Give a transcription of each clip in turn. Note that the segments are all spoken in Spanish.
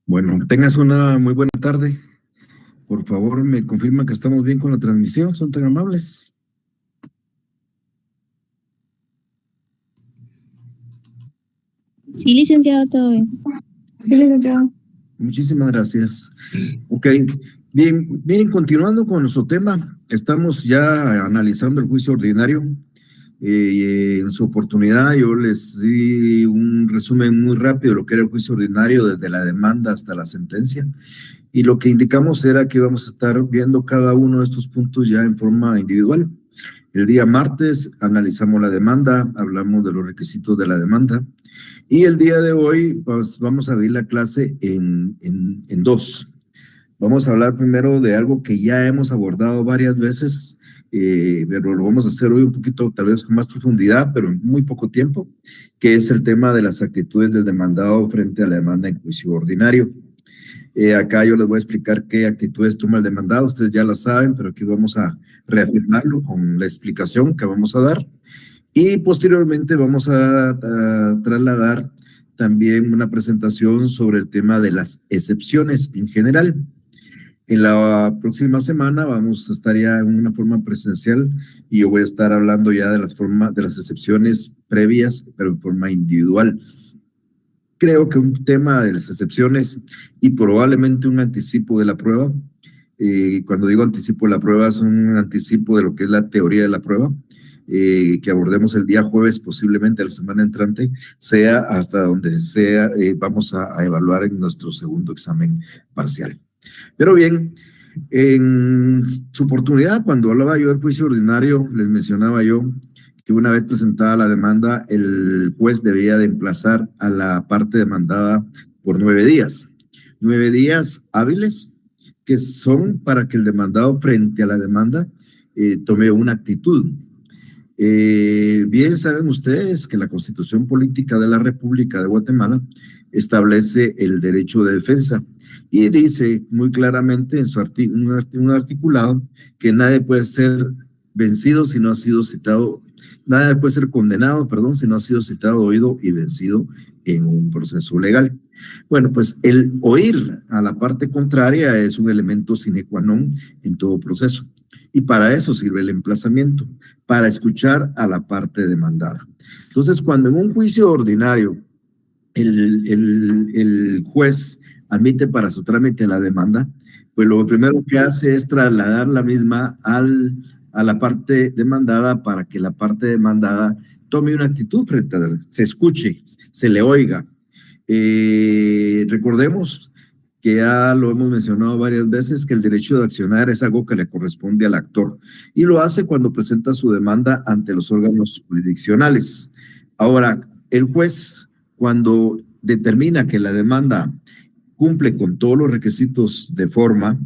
Bueno, tengas una muy buena tarde. Por favor, me confirma que estamos bien con la transmisión. Son tan amables. Sí, licenciado, todo bien. Sí, licenciado. Muchísimas gracias. Ok, bien, miren, continuando con nuestro tema, estamos ya analizando el juicio ordinario. En su oportunidad yo les di un resumen muy rápido de lo que era el juicio ordinario desde la demanda hasta la sentencia. Y lo que indicamos era que vamos a estar viendo cada uno de estos puntos ya en forma individual. El día martes analizamos la demanda, hablamos de los requisitos de la demanda. Y el día de hoy pues, vamos a ver la clase en dos. Vamos a hablar primero de algo que ya hemos abordado varias veces, pero lo vamos a hacer hoy un poquito, tal vez con más profundidad, pero en muy poco tiempo, que es el tema de las actitudes del demandado frente a la demanda en juicio ordinario. Acá yo les voy a explicar qué actitudes toma el demandado, ustedes ya lo saben, pero aquí vamos a reafirmarlo con la explicación que vamos a dar. Y posteriormente vamos a trasladar también una presentación sobre el tema de las excepciones en general. En la próxima semana vamos a estar ya en una forma presencial y yo voy a estar hablando ya de las excepciones previas, pero en forma individual. Creo que un tema de las excepciones y probablemente un anticipo de la prueba, cuando digo anticipo de la prueba es un anticipo de lo que es la teoría de la prueba, que abordemos el día jueves, posiblemente la semana entrante, sea hasta donde sea, vamos a evaluar en nuestro segundo examen parcial. Pero bien, en su oportunidad, cuando hablaba yo del juicio ordinario, les mencionaba yo que una vez presentada la demanda, el juez debía de emplazar a la parte demandada por 9 días. 9 días hábiles, que son para que el demandado frente a la demanda tome una actitud. Bien saben ustedes que la Constitución Política de la República de Guatemala establece el derecho de defensa y dice muy claramente en su un articulado que nadie puede ser vencido si no ha sido citado, nadie puede ser condenado, perdón, si no ha sido citado, oído y vencido en un proceso legal. Bueno, pues el oír a la parte contraria es un elemento sine qua non en todo proceso. Y para eso sirve el emplazamiento, para escuchar a la parte demandada. Entonces, cuando en un juicio ordinario el juez admite para su trámite la demanda, pues lo primero que hace es trasladar la misma a la parte demandada para que la parte demandada tome una actitud frente a él, se escuche, se le oiga. Recordemos que ya lo hemos mencionado varias veces, que el derecho de accionar es algo que le corresponde al actor y lo hace cuando presenta su demanda ante los órganos jurisdiccionales. Ahora, el juez, cuando determina que la demanda cumple con todos los requisitos de forma,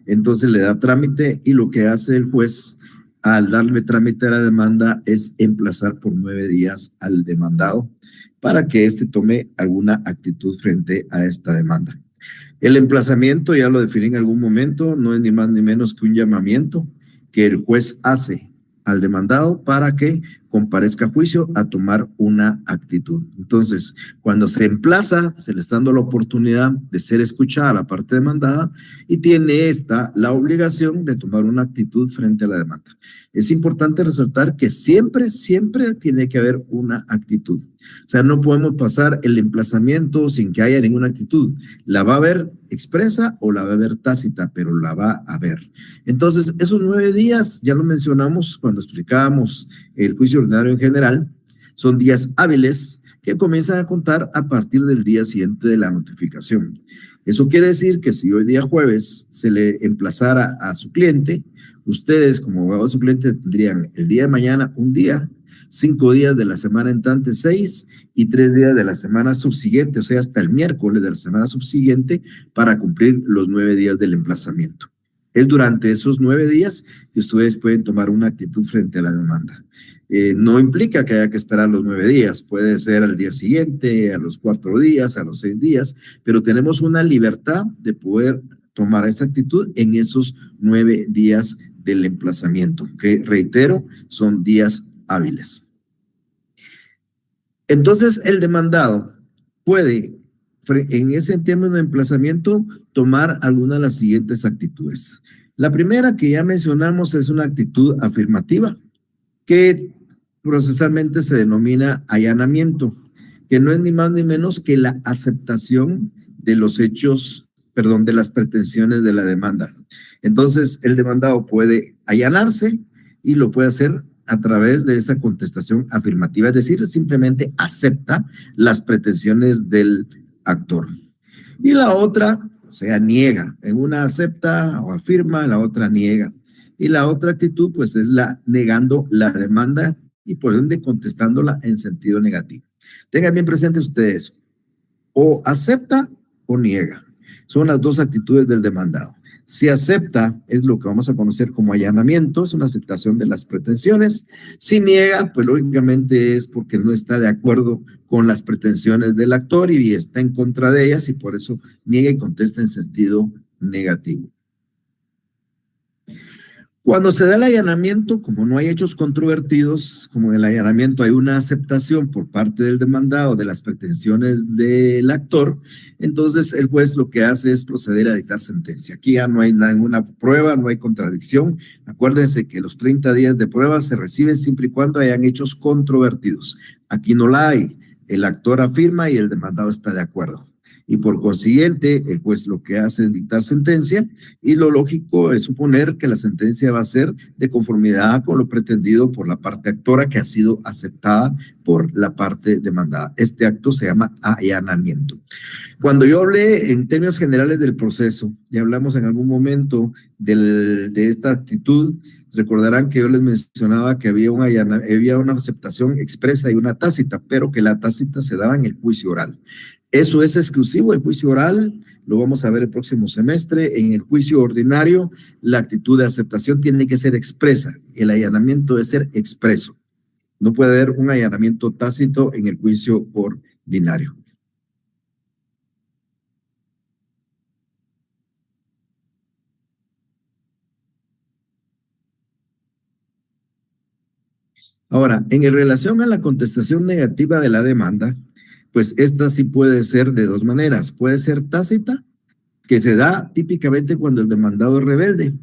entonces le da trámite y lo que hace el juez al darle trámite a la demanda es emplazar por 9 días al demandado para que éste tome alguna actitud frente a esta demanda. El emplazamiento, ya lo definí en algún momento, no es ni más ni menos que un llamamiento que el juez hace al demandado para que comparezca a juicio a tomar una actitud. Entonces, cuando se emplaza, se le está dando la oportunidad de ser escuchada a la parte demandada y tiene esta la obligación de tomar una actitud frente a la demanda. Es importante resaltar que siempre tiene que haber una actitud. O sea, no podemos pasar el emplazamiento sin que haya ninguna actitud. La va a haber expresa o la va a haber tácita, pero la va a haber. Entonces, esos 9 días, ya lo mencionamos cuando explicábamos el juicio ordinario en general, son días hábiles que comienzan a contar a partir del día siguiente de la notificación. Eso quiere decir que si hoy día jueves se le emplazara a su cliente, ustedes como abogado suplente tendrían el día de mañana un día, 5 días de la semana entrante 6 y 3 días de la semana subsiguiente, o sea, hasta el miércoles de la semana subsiguiente para cumplir los 9 días del emplazamiento. Es durante esos 9 días que ustedes pueden tomar una actitud frente a la demanda. No implica que haya que esperar los 9 días, puede ser al día siguiente, a los 4 días, a los 6 días, pero tenemos una libertad de poder tomar esa actitud en esos 9 días del emplazamiento, que reitero, son días hábiles. Entonces, el demandado puede en ese término de emplazamiento, tomar alguna de las siguientes actitudes. La primera que ya mencionamos es una actitud afirmativa, que procesalmente se denomina allanamiento, que no es ni más ni menos que la aceptación de los hechos, perdón, de las pretensiones de la demanda. Entonces, el demandado puede allanarse y lo puede hacer a través de esa contestación afirmativa, es decir, simplemente acepta las pretensiones del actor. Y la otra, o sea, niega. En una acepta o afirma, en la otra niega. Y la otra actitud, pues, es la negando la demanda y por ende contestándola en sentido negativo. Tengan bien presentes ustedes, o acepta o niega. Son las dos actitudes del demandado. Si acepta, es lo que vamos a conocer como allanamiento, es una aceptación de las pretensiones. Si niega, pues lógicamente es porque no está de acuerdo con las pretensiones del actor y está en contra de ellas y por eso niega y contesta en sentido negativo. Cuando se da el allanamiento, como no hay hechos controvertidos, como en el allanamiento hay una aceptación por parte del demandado de las pretensiones del actor, entonces el juez lo que hace es proceder a dictar sentencia. Aquí ya no hay ninguna prueba, no hay contradicción. Acuérdense que los 30 días de prueba se reciben siempre y cuando hayan hechos controvertidos. Aquí no la hay. El actor afirma y el demandado está de acuerdo. Y por consiguiente, el juez lo que hace es dictar sentencia y lo lógico es suponer que la sentencia va a ser de conformidad con lo pretendido por la parte actora que ha sido aceptada por la parte demandada. Este acto se llama allanamiento. Cuando yo hablé en términos generales del proceso y hablamos en algún momento de esta actitud, recordarán que yo les mencionaba que había una aceptación expresa y una tácita, pero que la tácita se daba en el juicio oral. Eso es exclusivo del juicio oral, lo vamos a ver el próximo semestre. En el juicio ordinario, la actitud de aceptación tiene que ser expresa, el allanamiento debe ser expreso. No puede haber un allanamiento tácito en el juicio ordinario. Ahora, en relación a la contestación negativa de la demanda, pues esta sí puede ser de dos maneras. Puede ser tácita, que se da típicamente cuando el demandado es rebelde.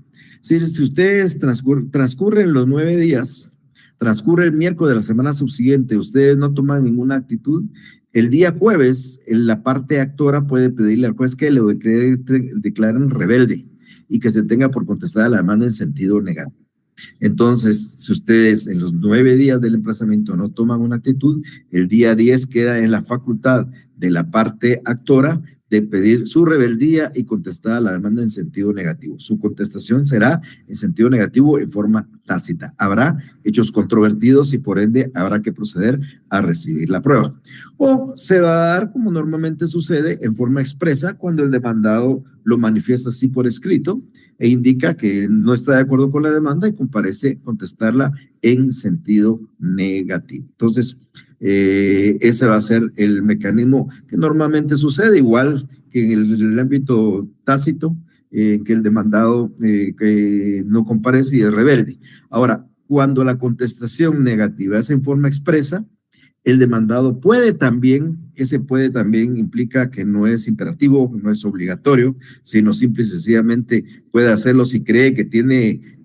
Si ustedes transcurren los 9 días, transcurre el miércoles de la semana subsiguiente, ustedes no toman ninguna actitud, el día jueves la parte actora puede pedirle al juez que lo declaren rebelde y que se tenga por contestada la demanda en sentido negativo. Entonces, si ustedes en los 9 días del emplazamiento no toman una actitud, el día 10 queda en la facultad de la parte actora de pedir su rebeldía y contestar a la demanda en sentido negativo. Su contestación será en sentido negativo en forma tácita. Habrá hechos controvertidos y por ende habrá que proceder a recibir la prueba. O se va a dar, como normalmente sucede, en forma expresa cuando el demandado lo manifiesta así por escrito e indica que no está de acuerdo con la demanda y comparece contestarla en sentido negativo. Entonces, ese va a ser el mecanismo que normalmente sucede, igual que en el ámbito tácito, que el demandado que no comparece y es rebelde. Ahora, cuando la contestación negativa es en forma expresa, el demandado puede también, ese puede también implica que no es imperativo, no es obligatorio, sino simple y sencillamente puede hacerlo si cree que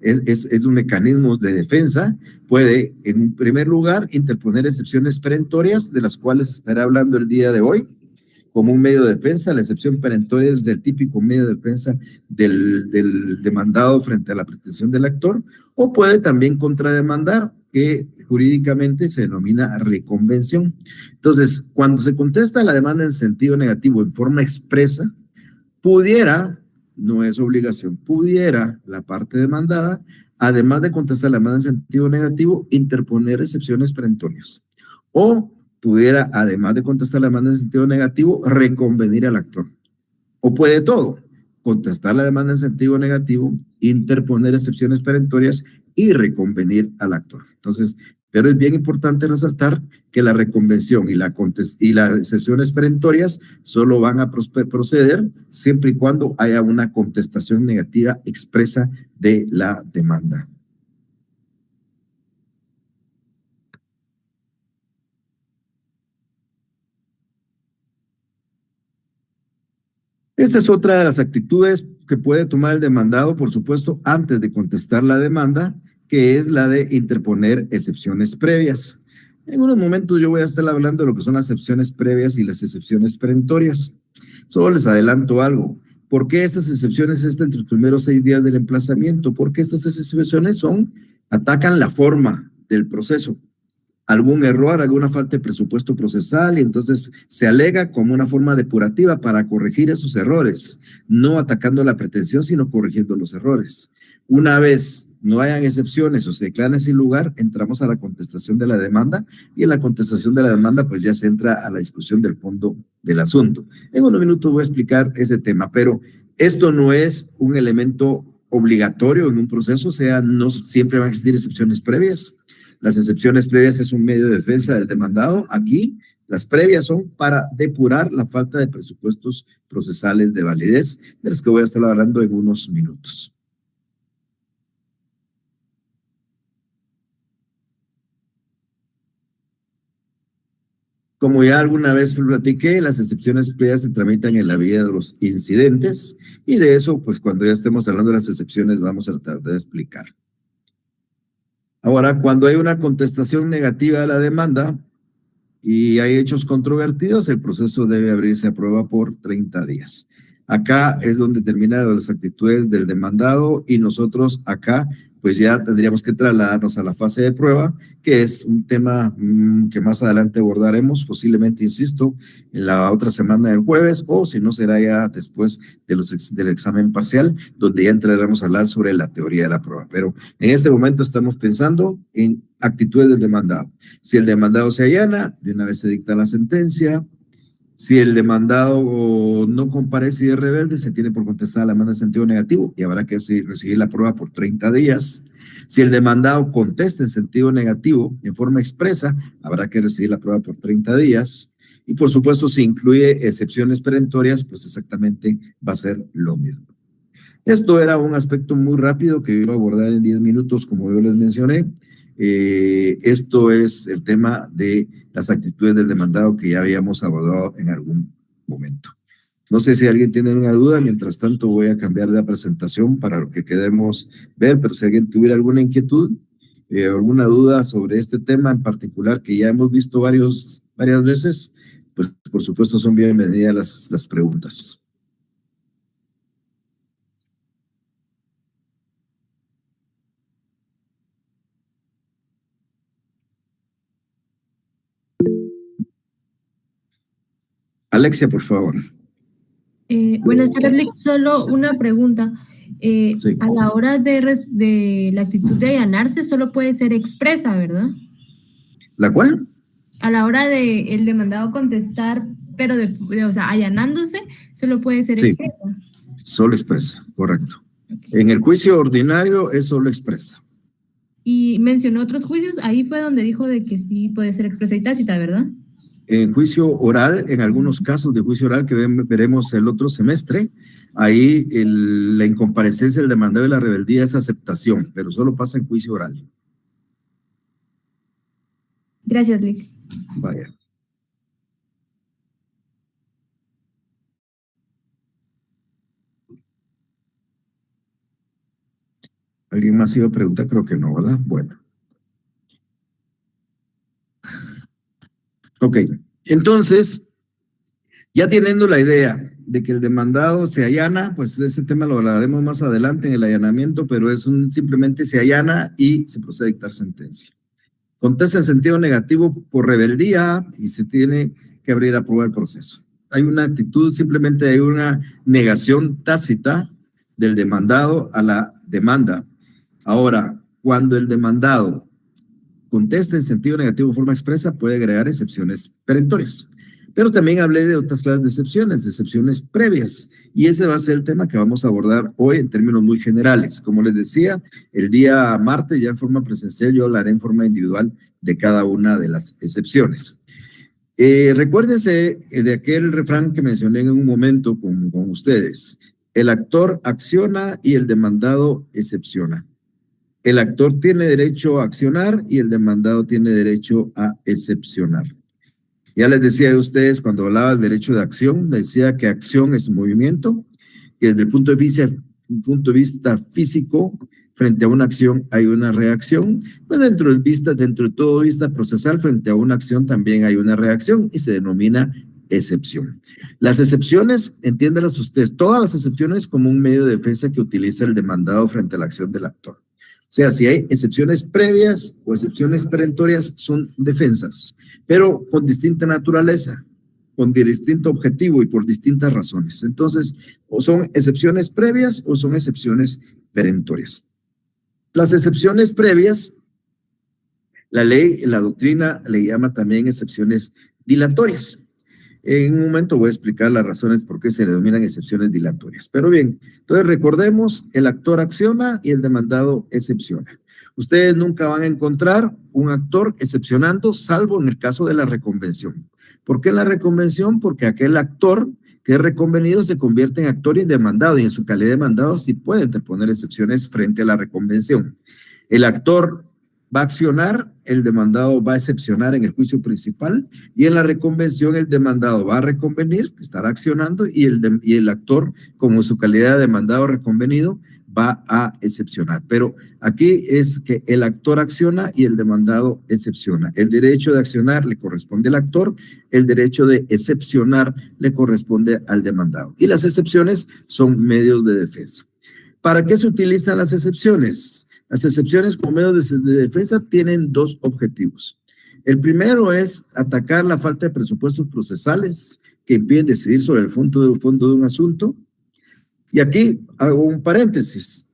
es un mecanismo de defensa, puede en primer lugar interponer excepciones perentorias de las cuales estaré hablando el día de hoy como un medio de defensa. La excepción perentoria es del típico medio de defensa del demandado frente a la pretensión del actor, o puede también contrademandar, que jurídicamente se denomina reconvención. Entonces, cuando se contesta la demanda en sentido negativo en forma expresa, pudiera, no es obligación, pudiera la parte demandada, además de contestar la demanda en sentido negativo, interponer excepciones perentorias. O pudiera, además de contestar la demanda en sentido negativo, reconvenir al actor. O puede todo, contestar la demanda en sentido negativo, interponer excepciones perentorias y reconvenir al actor. Entonces, pero es bien importante resaltar que la reconvención y las excepciones perentorias solo van a proceder siempre y cuando haya una contestación negativa expresa de la demanda. Esta es otra de las actitudes que puede tomar el demandado, por supuesto, antes de contestar la demanda, que es la de interponer excepciones previas. En unos momentos yo voy a estar hablando de lo que son las excepciones previas y las excepciones perentorias. Solo les adelanto algo. ¿Por qué estas excepciones están entre los primeros 6 días del emplazamiento? Porque estas excepciones atacan la forma del proceso. Algún error, alguna falta de presupuesto procesal, y entonces se alega como una forma depurativa para corregir esos errores, no atacando la pretensión, sino corrigiendo los errores. Una vez no hayan excepciones o se declaren sin lugar, entramos a la contestación de la demanda, y en la contestación de la demanda pues ya se entra a la discusión del fondo del asunto. En unos minutos voy a explicar ese tema, pero esto no es un elemento obligatorio en un proceso, o sea, no siempre van a existir excepciones previas. Las excepciones previas es un medio de defensa del demandado. Aquí, las previas son para depurar la falta de presupuestos procesales de validez, de las que voy a estar hablando en unos minutos. Como ya alguna vez platiqué, las excepciones previas se tramitan en la vía de los incidentes, y de eso, pues cuando ya estemos hablando de las excepciones, vamos a tratar de explicar. Ahora, cuando hay una contestación negativa a la demanda y hay hechos controvertidos, el proceso debe abrirse a prueba por 30 días. Acá es donde terminan las actitudes del demandado, y nosotros acá pues ya tendríamos que trasladarnos a la fase de prueba, que es un tema que más adelante abordaremos, posiblemente, insisto, en la otra semana del jueves, o si no será ya después del examen parcial, donde ya entraremos a hablar sobre la teoría de la prueba. Pero en este momento estamos pensando en actitudes del demandado. Si el demandado se allana, de una vez se dicta la sentencia. Si el demandado no comparece y es rebelde, se tiene por contestar la demanda en sentido negativo y habrá que recibir la prueba por 30 días. Si el demandado contesta en sentido negativo en forma expresa, habrá que recibir la prueba por 30 días. Y por supuesto, si incluye excepciones perentorias, pues exactamente va a ser lo mismo. Esto era un aspecto muy rápido que iba a abordar en 10 minutos, como yo les mencioné. Esto es el tema de las actitudes del demandado que ya habíamos abordado en algún momento. No sé si alguien tiene una duda, mientras tanto voy a cambiar la presentación para lo que queremos ver, pero si alguien tuviera alguna inquietud, alguna duda sobre este tema en particular que ya hemos visto varias veces, pues por supuesto son bienvenidas las preguntas. Alexia, por favor. Buenas tardes, Lex. Solo una pregunta. Sí. A la hora de la actitud de allanarse, solo puede ser expresa, ¿verdad? ¿La cuál? A la hora de el demandado contestar, pero o sea, allanándose, solo puede ser expresa. Solo expresa, correcto. Okay. En el juicio ordinario es solo expresa. Y mencionó otros juicios, ahí fue donde dijo de que sí puede ser expresa y tácita, ¿verdad? En juicio oral, en algunos casos de juicio oral que veremos el otro semestre, ahí la incomparecencia del demandado y la rebeldía es aceptación, pero solo pasa en juicio oral. Gracias, Lex. Vaya. ¿Alguien más iba a preguntar? Creo que no, ¿verdad? Bueno. Ok, entonces, ya teniendo la idea de que el demandado se allana, pues ese tema lo hablaremos más adelante en el allanamiento, pero es simplemente se allana y se procede a dictar sentencia. Contesta en sentido negativo por rebeldía y se tiene que abrir a prueba el proceso. Hay una actitud, simplemente hay una negación tácita del demandado a la demanda. Ahora, cuando el demandado contesta en sentido negativo de forma expresa, puede agregar excepciones perentorias. Pero también hablé de otras clases de excepciones previas, y ese va a ser el tema que vamos a abordar hoy en términos muy generales. Como les decía, el día martes ya en forma presencial yo hablaré en forma individual de cada una de las excepciones. Recuérdense de aquel refrán que mencioné en un momento con ustedes. El actor acciona y el demandado excepciona. El actor tiene derecho a accionar y el demandado tiene derecho a excepcionar. Ya les decía a ustedes cuando hablaba del derecho de acción, decía que acción es movimiento, que desde el punto de vista físico, frente a una acción hay una reacción, pues dentro de todo vista procesal, frente a una acción también hay una reacción y se denomina excepción. Las excepciones, entiéndalas ustedes, todas las excepciones como un medio de defensa que utiliza el demandado frente a la acción del actor. O sea, si hay excepciones previas o excepciones perentorias, son defensas, pero con distinta naturaleza, con distinto objetivo y por distintas razones. Entonces, o son excepciones previas o son excepciones perentorias. Las excepciones previas, la ley, la doctrina le llama también excepciones dilatorias. En un momento voy a explicar las razones por qué se le denominan excepciones dilatorias. Pero bien, entonces recordemos, el actor acciona y el demandado excepciona. Ustedes nunca van a encontrar un actor excepcionando, salvo en el caso de la reconvención. ¿Por qué la reconvención? Porque aquel actor que es reconvenido se convierte en actor y demandado, y en su calidad de demandado sí puede interponer excepciones frente a la reconvención. El actor va a accionar, el demandado va a excepcionar en el juicio principal, y en la reconvención el demandado va a reconvenir, estará accionando, y el actor, como su calidad de demandado reconvenido, va a excepcionar. Pero aquí es que el actor acciona y el demandado excepciona. El derecho de accionar le corresponde al actor, el derecho de excepcionar le corresponde al demandado. Y las excepciones son medios de defensa. ¿Para qué se utilizan las excepciones? Las excepciones como medios de defensa tienen dos objetivos. El primero es atacar la falta de presupuestos procesales que impiden decidir sobre el fondo de un asunto. Y aquí hago un paréntesis.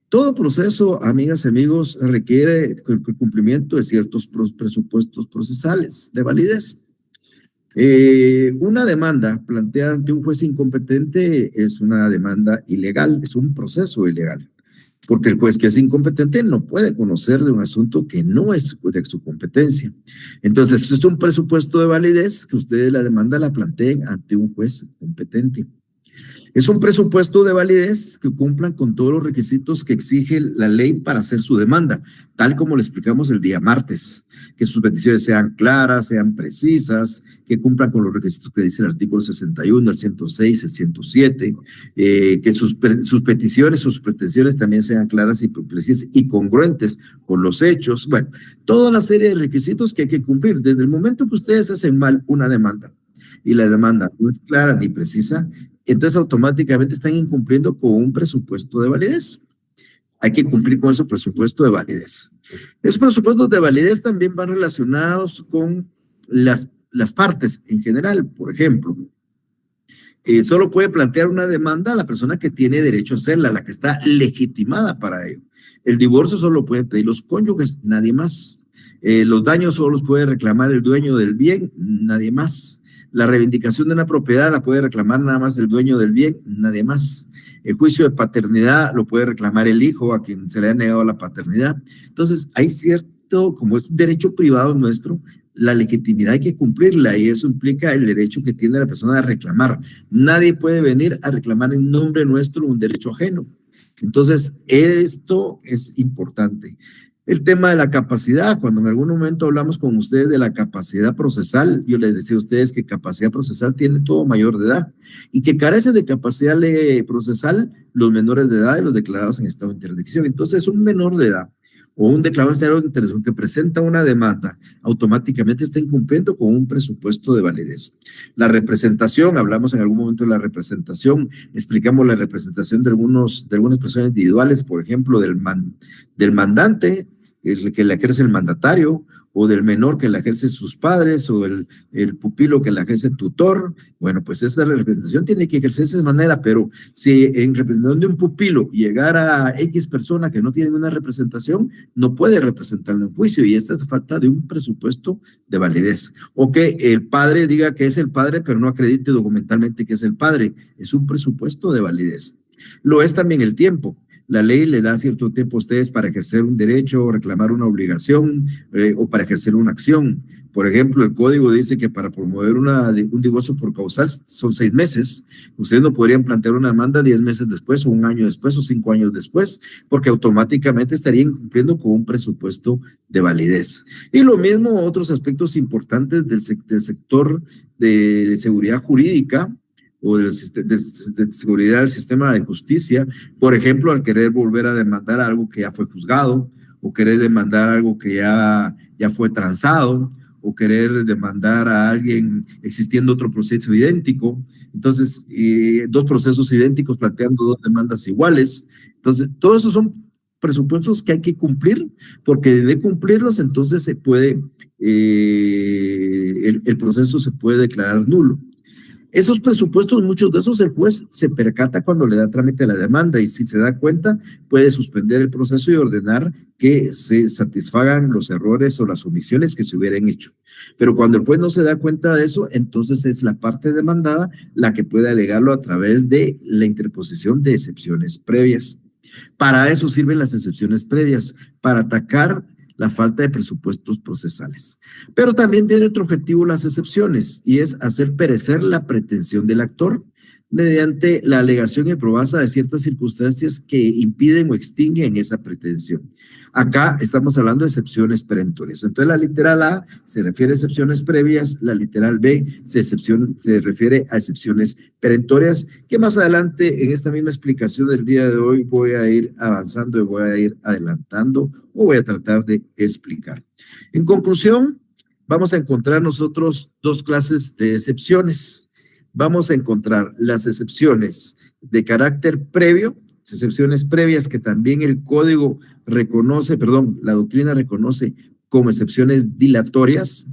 Todo proceso, amigas y amigos, requiere el cumplimiento de ciertos presupuestos procesales de validez. Una demanda planteada ante un juez incompetente es una demanda ilegal, es un proceso ilegal, porque el juez que es incompetente no puede conocer de un asunto que no es de su competencia. Entonces, esto es un presupuesto de validez que ustedes la demanda la planteen ante un juez competente. Es un presupuesto de validez que cumplan con todos los requisitos que exige la ley para hacer su demanda, tal como lo explicamos el día martes, que sus peticiones sean claras, sean precisas, que cumplan con los requisitos que dice el artículo 61, el 106, el 107, que sus peticiones, sus pretensiones también sean claras y precisas y congruentes con los hechos. Bueno, toda una serie de requisitos que hay que cumplir. Desde el momento que ustedes hacen mal una demanda y la demanda no es clara ni precisa, entonces automáticamente están incumpliendo con un presupuesto de validez. Hay que cumplir con ese presupuesto de validez. Esos presupuestos de validez también van relacionados con las partes en general. Por ejemplo, solo puede plantear una demanda a la persona que tiene derecho a hacerla, la que está legitimada para ello. El divorcio solo pueden pedir los cónyuges, nadie más. Los daños solo los puede reclamar el dueño del bien, nadie más. La reivindicación de una propiedad la puede reclamar nada más el dueño del bien, nadie más. El juicio de paternidad lo puede reclamar el hijo a quien se le ha negado la paternidad. Entonces, hay cierto, como es derecho privado nuestro, la legitimidad hay que cumplirla y eso implica el derecho que tiene la persona a reclamar. Nadie puede venir a reclamar en nombre nuestro un derecho ajeno. Entonces, esto es importante. El tema de la capacidad, cuando en algún momento hablamos con ustedes de la capacidad procesal, yo les decía a ustedes que capacidad procesal tiene todo mayor de edad y que carece de capacidad procesal los menores de edad y los declarados en estado de interdicción. Entonces, un menor de edad o un declarado en estado de interdicción que presenta una demanda, automáticamente está incumpliendo con un presupuesto de validez. La representación, hablamos en algún momento de la representación, explicamos la representación de algunas personas individuales, por ejemplo, del mandante, el que la ejerce el mandatario, o del menor que la ejerce sus padres, o el pupilo que la ejerce el tutor. Bueno, pues esa representación tiene que ejercerse de manera, pero si en representación de un pupilo llegara a X persona que no tiene una representación, no puede representarlo en juicio, y esta es falta de un presupuesto de validez. O que el padre diga que es el padre, pero no acredite documentalmente que es el padre, es un presupuesto de validez. Lo es también el tiempo. la ley le da cierto tiempo a ustedes para ejercer un derecho o reclamar una obligación o para ejercer una acción. Por ejemplo, el código dice que para promover un divorcio por causal son 6 meses. Ustedes no podrían plantear una demanda 10 meses después o 1 año después o 5 años después, porque automáticamente estarían cumpliendo con un presupuesto de validez. Y lo mismo otros aspectos importantes del sector de seguridad jurídica, o de seguridad del sistema de justicia, por ejemplo, al querer volver a demandar algo que ya fue juzgado, o querer demandar algo que ya fue transado, o querer demandar a alguien existiendo otro proceso idéntico. Entonces, 2 procesos idénticos planteando 2 demandas iguales. Entonces, todos esos son presupuestos que hay que cumplir, porque de cumplirlos, entonces se puede, el proceso se puede declarar nulo. Esos presupuestos, muchos de esos el juez se percata cuando le da trámite a la demanda y si se da cuenta puede suspender el proceso y ordenar que se satisfagan los errores o las omisiones que se hubieran hecho. Pero cuando el juez no se da cuenta de eso, entonces es la parte demandada la que puede alegarlo a través de la interposición de excepciones previas. Para eso sirven las excepciones previas, para atacar la falta de presupuestos procesales. Pero también tiene otro objetivo las excepciones, y es hacer perecer la pretensión del actor mediante la alegación y probasa de ciertas circunstancias que impiden o extinguen esa pretensión. Acá estamos hablando de excepciones perentorias. Entonces la literal A se refiere a excepciones previas, la literal B se refiere a excepciones perentorias, que más adelante en esta misma explicación del día de hoy voy a ir avanzando y voy a ir adelantando o voy a tratar de explicar. En conclusión, vamos a encontrar nosotros 2 clases de excepciones. Vamos a encontrar las excepciones de carácter previo, excepciones previas que también el código reconoce, la doctrina reconoce como excepciones dilatorias,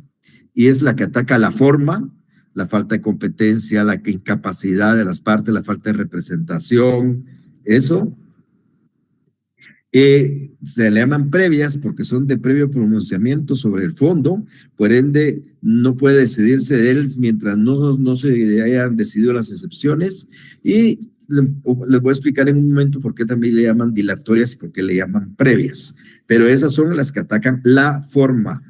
y es la que ataca la forma, la falta de competencia, la incapacidad de las partes, la falta de representación, eso. Se le llaman previas porque son de previo pronunciamiento sobre el fondo, por ende no puede decidirse de él mientras no se hayan decidido las excepciones, y les voy a explicar en un momento por qué también le llaman dilatorias y por qué le llaman previas, pero esas son las que atacan la forma.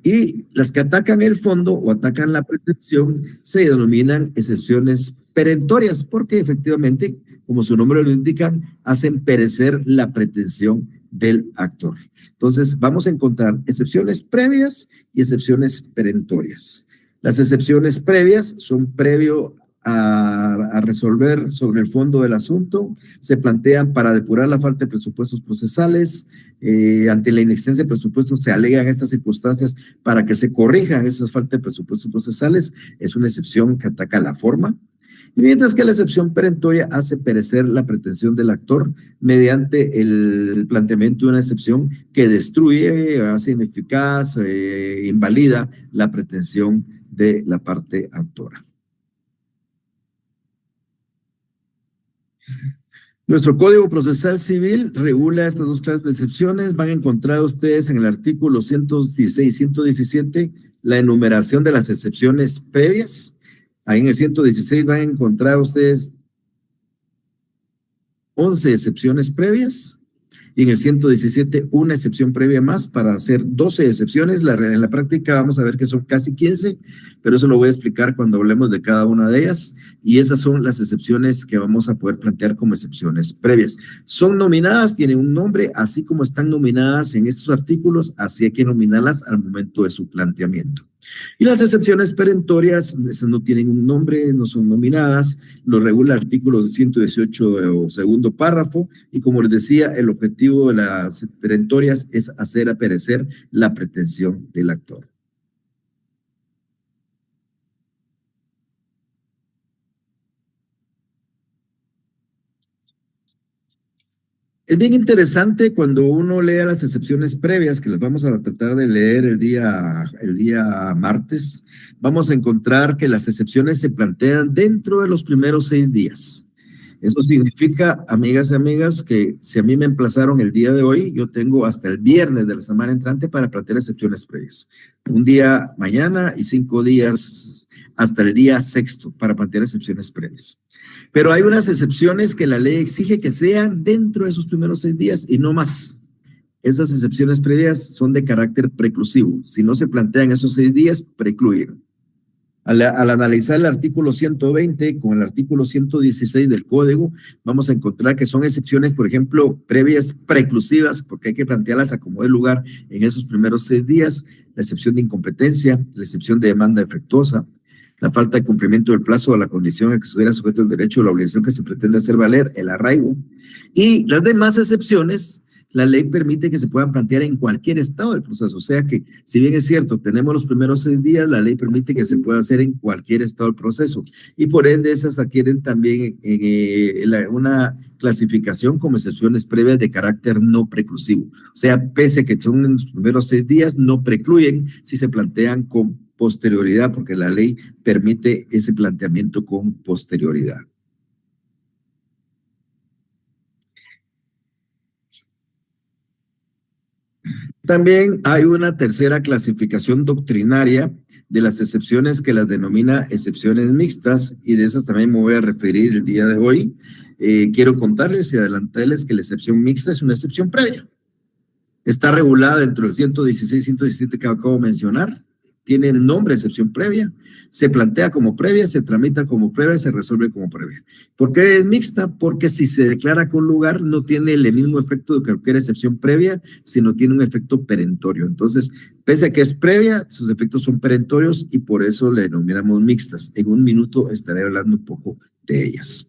Y las que atacan el fondo o atacan la pretensión se denominan excepciones perentorias, porque efectivamente, como su nombre lo indica, hacen perecer la pretensión del actor. Entonces, vamos a encontrar excepciones previas y excepciones perentorias. Las excepciones previas son previo a resolver sobre el fondo del asunto, se plantean para depurar la falta de presupuestos procesales. Ante la inexistencia de presupuestos se alegan estas circunstancias para que se corrijan esas faltas de presupuestos procesales. Es una excepción que ataca la forma. Y mientras que la excepción perentoria hace perecer la pretensión del actor mediante el planteamiento de una excepción que destruye, hace ineficaz, invalida la pretensión de la parte actora. Nuestro Código Procesal Civil regula estas 2 clases de excepciones. Van a encontrar ustedes en el artículo 116 y 117 la enumeración de las excepciones previas. Ahí en el 116 van a encontrar ustedes 11 excepciones previas, y en el 117 una excepción previa más para hacer 12 excepciones. En la práctica vamos a ver que son casi 15, pero eso lo voy a explicar cuando hablemos de cada una de ellas, y esas son las excepciones que vamos a poder plantear como excepciones previas. Son nominadas, tienen un nombre, así como están nominadas en estos artículos, así hay que nominarlas al momento de su planteamiento. Y las excepciones perentorias, esas no tienen un nombre, no son nominadas, lo regula el artículo 118 segundo párrafo, y como les decía, el objetivo de las perentorias es hacer perecer la pretensión del actor. Es bien interesante cuando uno lea las excepciones previas, que las vamos a tratar de leer el día martes. Vamos a encontrar que las excepciones se plantean dentro de los primeros 6 días. Eso significa, amigas y amigas, que si a mí me emplazaron el día de hoy, yo tengo hasta el viernes de la semana entrante para plantear excepciones previas. Un día mañana y 5 días hasta el día 6º para plantear excepciones previas. Pero hay unas excepciones que la ley exige que sean dentro de esos primeros 6 días y no más. Esas excepciones previas son de carácter preclusivo. Si no se plantean esos 6 días, precluyen. Al analizar el artículo 120 con el artículo 116 del Código, vamos a encontrar que son excepciones, por ejemplo, previas preclusivas, porque hay que plantearlas a como de lugar en esos primeros 6 días, la excepción de incompetencia, la excepción de demanda defectuosa, la falta de cumplimiento del plazo o la condición a que estuviera sujeto el derecho o la obligación que se pretende hacer valer, el arraigo, y las demás excepciones. La ley permite que se puedan plantear en cualquier estado del proceso. O sea que, si bien es cierto, tenemos los primeros 6 días, la ley permite que se pueda hacer en cualquier estado del proceso. Y por ende, esas adquieren también una clasificación como excepciones previas de carácter no preclusivo. O sea, pese a que son en los primeros 6 días, no precluyen si se plantean con posterioridad, porque la ley permite ese planteamiento con posterioridad. También hay una tercera clasificación doctrinaria de las excepciones que las denomina excepciones mixtas, y de esas también me voy a referir el día de hoy. Quiero contarles y adelantarles que la excepción mixta es una excepción previa. Está regulada dentro del 116, 117 que acabo de mencionar. Tiene el nombre de excepción previa, se plantea como previa, se tramita como previa, se resuelve como previa. ¿Por qué es mixta? Porque si se declara con lugar no tiene el mismo efecto de cualquier excepción previa, sino tiene un efecto perentorio. Entonces, pese a que es previa, sus efectos son perentorios y por eso le denominamos mixtas. En un minuto estaré hablando un poco de ellas.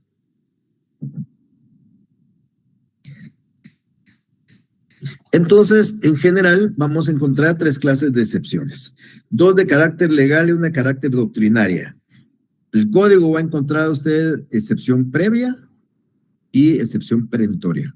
Entonces, en general, vamos a encontrar 3 clases de excepciones. 2 de carácter legal y 1 de carácter doctrinaria. El Código va a encontrar usted excepción previa y excepción perentoria.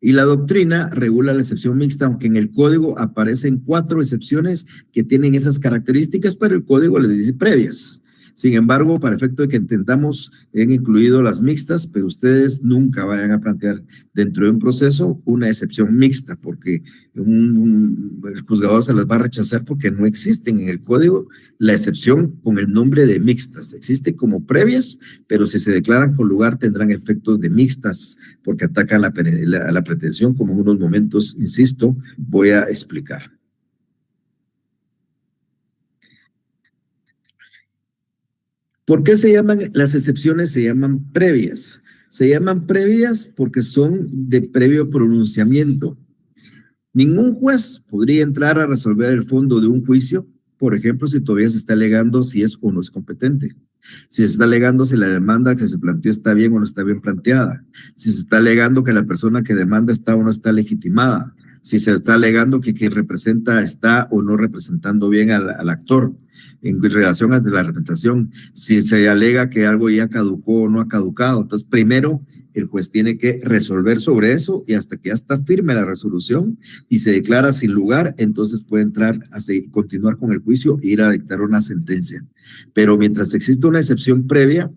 Y la doctrina regula la excepción mixta, aunque en el Código aparecen 4 excepciones que tienen esas características, pero el Código le dice previas. Sin embargo, para efecto de que entendamos, han incluido las mixtas, pero ustedes nunca vayan a plantear dentro de un proceso una excepción mixta, porque el juzgador se las va a rechazar porque no existen en el Código la excepción con el nombre de mixtas. Existe como previas, pero si se declaran con lugar tendrán efectos de mixtas, porque atacan a la pretensión, como en unos momentos, insisto, voy a explicar. ¿Por qué las excepciones se llaman previas? Se llaman previas porque son de previo pronunciamiento. Ningún juez podría entrar a resolver el fondo de un juicio, por ejemplo, si todavía se está alegando si es o no es competente. Si se está alegando si la demanda que se planteó está bien o no está bien planteada. Si se está alegando que la persona que demanda está o no está legitimada. Si se está alegando que quien representa está o no representando bien al actor. En relación a la representación, si se alega que algo ya caducó o no ha caducado. Entonces, primero, el juez tiene que resolver sobre eso y hasta que ya está firme la resolución y se declara sin lugar, entonces puede entrar a continuar con el juicio e ir a dictar una sentencia. Pero mientras existe una excepción previa,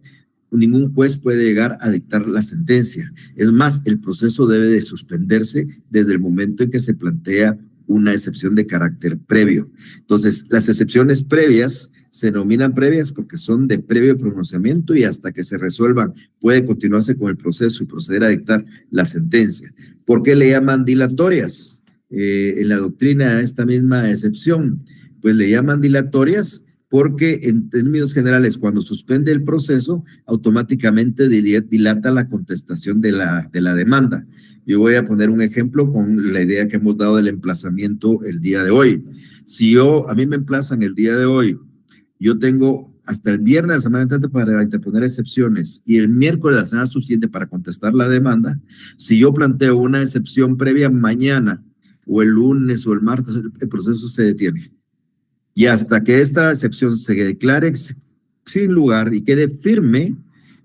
ningún juez puede llegar a dictar la sentencia. Es más, el proceso debe de suspenderse desde el momento en que se plantea una excepción de carácter previo. Entonces, las excepciones previas se denominan previas porque son de previo pronunciamiento y hasta que se resuelvan puede continuarse con el proceso y proceder a dictar la sentencia. ¿Por qué le llaman dilatorias? En la doctrina a esta misma excepción, pues le llaman dilatorias porque en términos generales, cuando suspende el proceso, automáticamente dilata la contestación de la demanda. Yo voy a poner un ejemplo con la idea que hemos dado del emplazamiento el día de hoy. Si a mí me emplazan el día de hoy, yo tengo hasta el viernes de la semana entrante para interponer excepciones y el miércoles de la semana subsiguiente para contestar la demanda. Si yo planteo una excepción previa mañana o el lunes o el martes, el proceso se detiene. Y hasta que esta excepción se declare sin lugar y quede firme,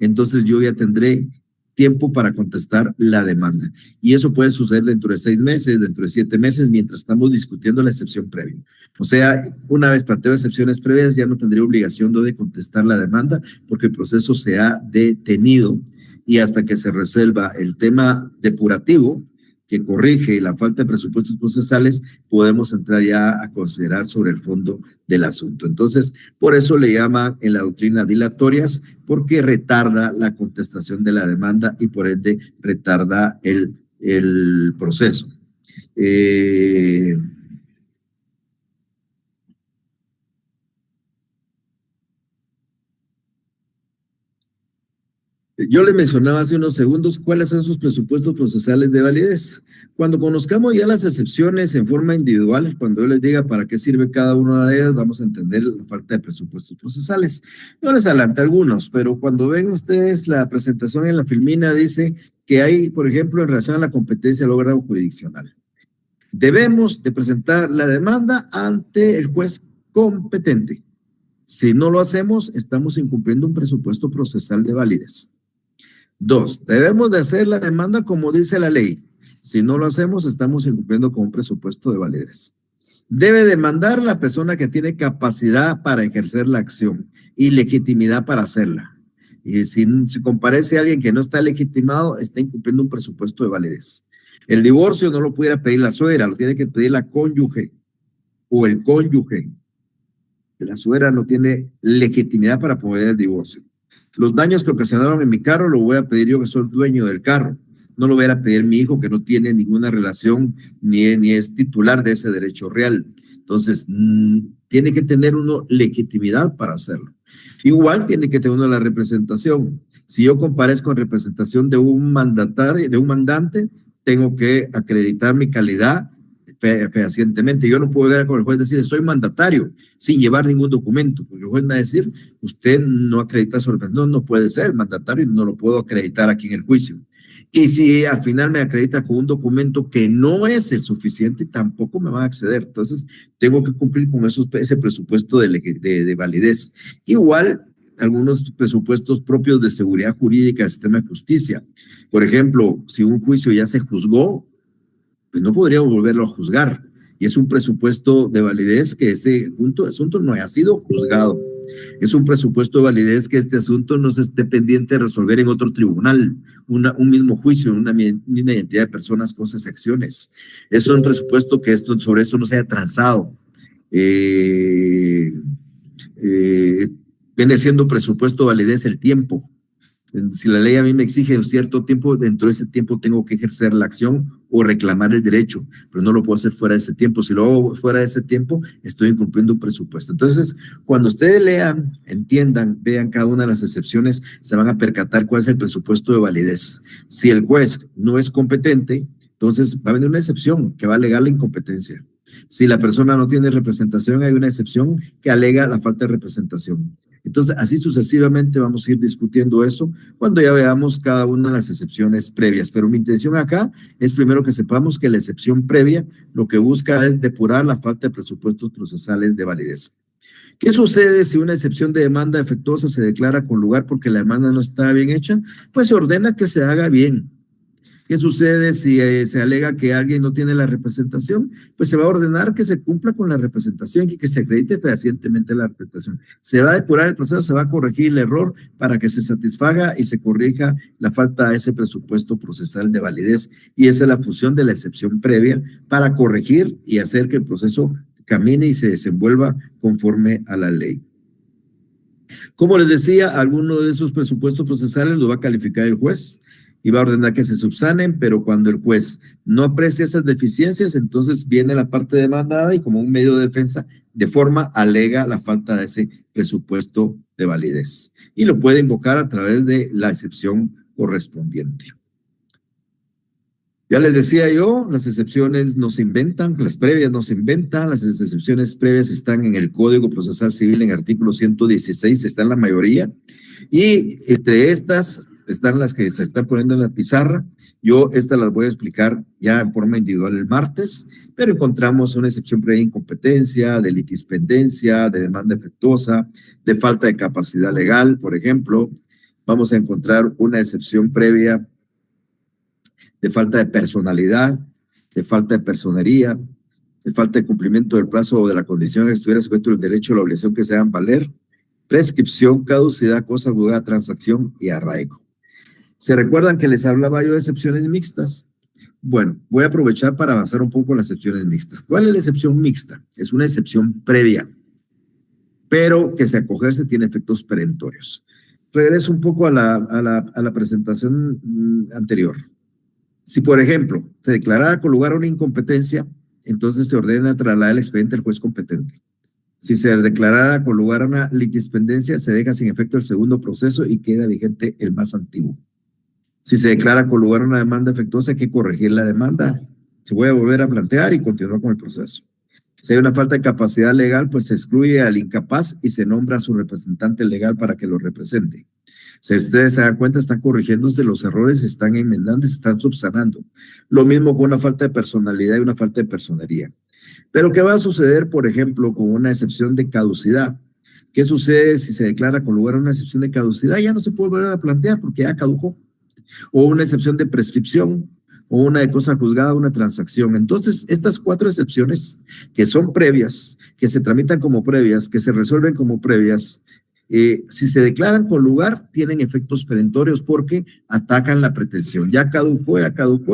entonces yo ya tendré tiempo para contestar la demanda. Y eso puede suceder dentro de 6 meses, dentro de 7 meses, mientras estamos discutiendo la excepción previa. O sea, una vez planteo excepciones previas, ya no tendría obligación de contestar la demanda porque el proceso se ha detenido y hasta que se resuelva el tema depurativo, que corrige la falta de presupuestos procesales, podemos entrar ya a considerar sobre el fondo del asunto. Entonces, por eso le llaman en la doctrina dilatorias, porque retarda la contestación de la demanda y por ende retarda el proceso. Yo les mencionaba hace unos segundos cuáles son sus presupuestos procesales de validez. Cuando conozcamos ya las excepciones en forma individual, cuando yo les diga para qué sirve cada una de ellas, vamos a entender la falta de presupuestos procesales. Yo les adelanté algunos, pero cuando ven ustedes la presentación en la filmina, dice que hay, por ejemplo, en relación a la competencia del órgano jurisdiccional. Debemos de presentar la demanda ante el juez competente. Si no lo hacemos, estamos incumpliendo un presupuesto procesal de validez. 2, debemos de hacer la demanda como dice la ley. Si no lo hacemos, estamos incumpliendo con un presupuesto de validez. Debe demandar la persona que tiene capacidad para ejercer la acción y legitimidad para hacerla. Y si comparece a alguien que no está legitimado, está incumpliendo un presupuesto de validez. El divorcio no lo pudiera pedir la suegra, lo tiene que pedir la cónyuge o el cónyuge. La suegra no tiene legitimidad para poder el divorcio. Los daños que ocasionaron en mi carro lo voy a pedir yo que soy dueño del carro. No lo voy a pedir mi hijo que no tiene ninguna relación ni es titular de ese derecho real. Entonces, tiene que tener uno legitimidad para hacerlo. Igual tiene que tener uno la representación. Si yo comparezco en representación de un mandatario, de un mandante, tengo que acreditar mi calidad fehacientemente. Yo no puedo llegar con el juez y decir soy mandatario sin llevar ningún documento, porque el juez me va a decir usted no acredita su representación, no puede ser mandatario y no lo puedo acreditar aquí en el juicio. Y si al final me acredita con un documento que no es el suficiente, tampoco me va a acceder. Entonces, tengo que cumplir con ese presupuesto de validez. Igual, algunos presupuestos propios de seguridad jurídica del sistema de justicia. Por ejemplo, si un juicio ya se juzgó, pues no podríamos volverlo a juzgar. Y es un presupuesto de validez que este asunto no haya sido juzgado. Es un presupuesto de validez que este asunto no se esté pendiente de resolver en otro tribunal, un mismo juicio, una misma identidad de personas, cosas y acciones. Es un presupuesto que sobre esto no se haya transado. Viene siendo presupuesto de validez el tiempo. Si la ley a mí me exige un cierto tiempo, dentro de ese tiempo tengo que ejercer la acción o reclamar el derecho, pero no lo puedo hacer fuera de ese tiempo. Si lo hago fuera de ese tiempo, estoy incumpliendo un presupuesto. Entonces, cuando ustedes lean, entiendan, vean cada una de las excepciones, se van a percatar cuál es el presupuesto de validez. Si el juez no es competente, entonces va a venir una excepción que va a alegar la incompetencia. Si la persona no tiene representación, hay una excepción que alega la falta de representación. Entonces, así sucesivamente vamos a ir discutiendo eso cuando ya veamos cada una de las excepciones previas. Pero mi intención acá es primero que sepamos que la excepción previa lo que busca es depurar la falta de presupuestos procesales de validez. ¿Qué sucede si una excepción de demanda defectuosa se declara con lugar porque la demanda no está bien hecha? Pues se ordena que se haga bien. ¿Qué sucede si se alega que alguien no tiene la representación? Pues se va a ordenar que se cumpla con la representación y que se acredite fehacientemente la representación. Se va a depurar el proceso, se va a corregir el error para que se satisfaga y se corrija la falta de ese presupuesto procesal de validez. Y esa es la función de la excepción previa para corregir y hacer que el proceso camine y se desenvuelva conforme a la ley. Como les decía, alguno de esos presupuestos procesales lo va a calificar el juez y va a ordenar que se subsanen, pero cuando el juez no aprecia esas deficiencias, entonces viene la parte demandada y como un medio de defensa, de forma alega la falta de ese presupuesto de validez. Y lo puede invocar a través de la excepción correspondiente. Ya les decía yo, las excepciones no se inventan, las previas no se inventan, las excepciones previas están en el Código Procesal Civil, en el artículo 116, está en la mayoría, y entre estas están las que se están poniendo en la pizarra. Yo estas las voy a explicar ya en forma individual el martes, pero encontramos una excepción previa de incompetencia, de litispendencia, de demanda defectuosa, de falta de capacidad legal, por ejemplo. Vamos a encontrar una excepción previa de falta de personalidad, de falta de personería, de falta de cumplimiento del plazo o de la condición que estuviera sujeto el derecho o la obligación que se hagan valer, prescripción, caducidad, cosa juzgada, transacción y arraigo. ¿Se recuerdan que les hablaba yo de excepciones mixtas? Bueno, voy a aprovechar para avanzar un poco en las excepciones mixtas. ¿Cuál es la excepción mixta? Es una excepción previa, pero que si acogerse tiene efectos perentorios. Regreso un poco a la presentación anterior. Si, por ejemplo, se declarara con lugar una incompetencia, entonces se ordena trasladar el expediente al juez competente. Si se declarara con lugar una litispendencia, se deja sin efecto el segundo proceso y queda vigente el más antiguo. Si se declara con lugar una demanda efectuosa, hay que corregir la demanda. Se puede volver a plantear y continuar con el proceso. Si hay una falta de capacidad legal, pues se excluye al incapaz y se nombra a su representante legal para que lo represente. Si ustedes se dan cuenta, están corrigiéndose los errores, se están enmendando y se están subsanando. Lo mismo con una falta de personalidad y una falta de personería. Pero ¿qué va a suceder, por ejemplo, con una excepción de caducidad? ¿Qué sucede si se declara con lugar una excepción de caducidad? Ya no se puede volver a plantear porque ya caducó. O una excepción de prescripción, o una de cosa juzgada, una transacción. Entonces, estas 4 excepciones que son previas, que se tramitan como previas, que se resuelven como previas, si se declaran con lugar, tienen efectos perentorios porque atacan la pretensión. Ya caducó,